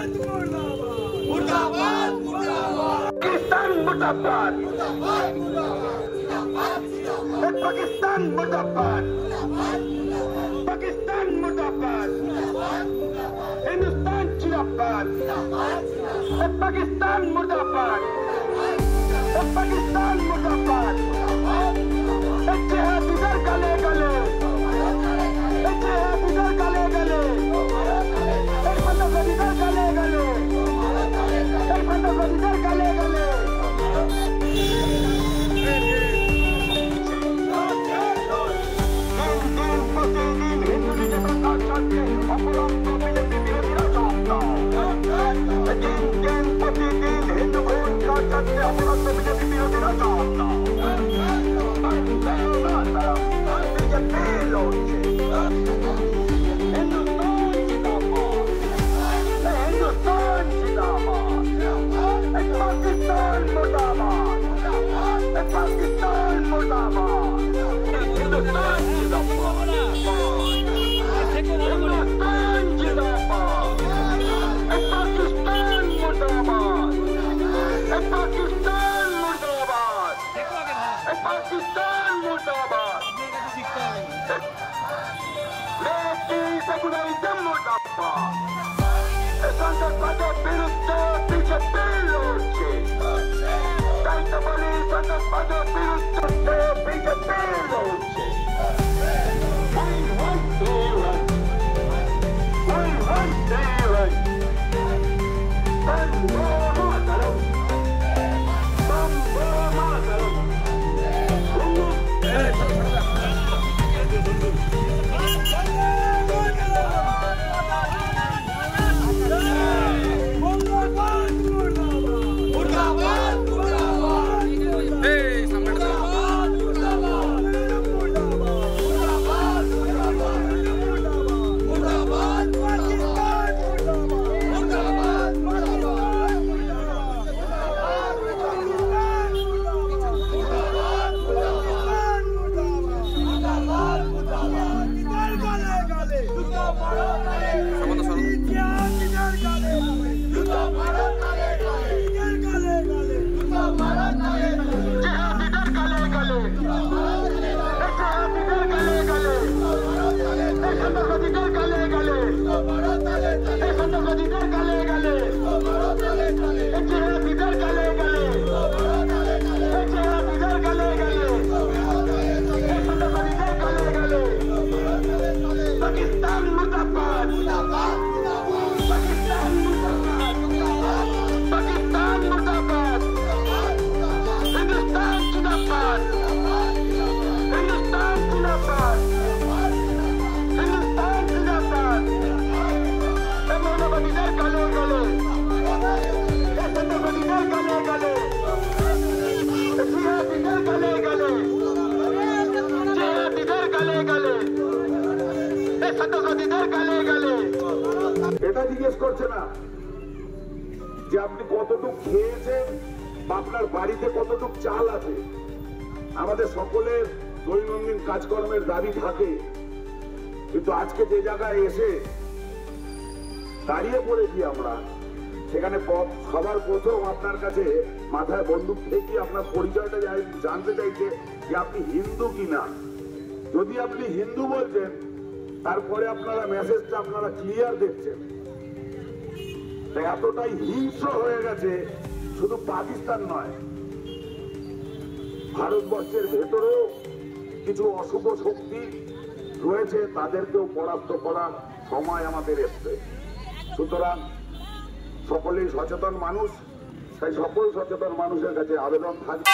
पाकिस्तान मुर्दाबाद, पाकिस्तान मुर्दाबाद, पाकिस्तान मुर्दाबाद, हिंदुस्तान जिंदाबाद, पाकिस्तान मुर्दाबाद, पाकिस्तान मुर्दाबाद, जिहाद इधर गले गले, जिहाद इधर गले गले, इधर गले गले, इधर गले गले। এটা জিজ্ঞেস করছে না যে আপনি কতটুক খেয়েছেন, আপনার বাড়িতে কতটুক চাল আছে। আমাদের সকলের দৈনন্দিন কাজকর্মের দাবি থাকে, কিন্তু আজকে যে জায়গায় এসে দাঁড়িয়ে পড়েছি আমরা, সেখানে সবার প্রথম আপনার কাছে মাথায় বন্দুক থেকে আপনার পরিচয়টা জানতে চাইছে যে আপনি হিন্দু কিনা। যদি আপনি হিন্দু বলছেন, তারপরে আপনারা মেসেজটা আপনারা ক্লিয়ার দেখছেন। এতটাই হিংস্র হয়ে গেছে, শুধু পাকিস্তান নয়, ভারতবর্ষের ভেতরেও কিছু অশুভ শক্তি রয়েছে, তাদেরকেও পরাস্ত করার সময় আমাদের এসছে। সুতরাং সকলেই সচেতন মানুষ, তাই সকল সচেতন মানুষের কাছে আবেদন থাকবে।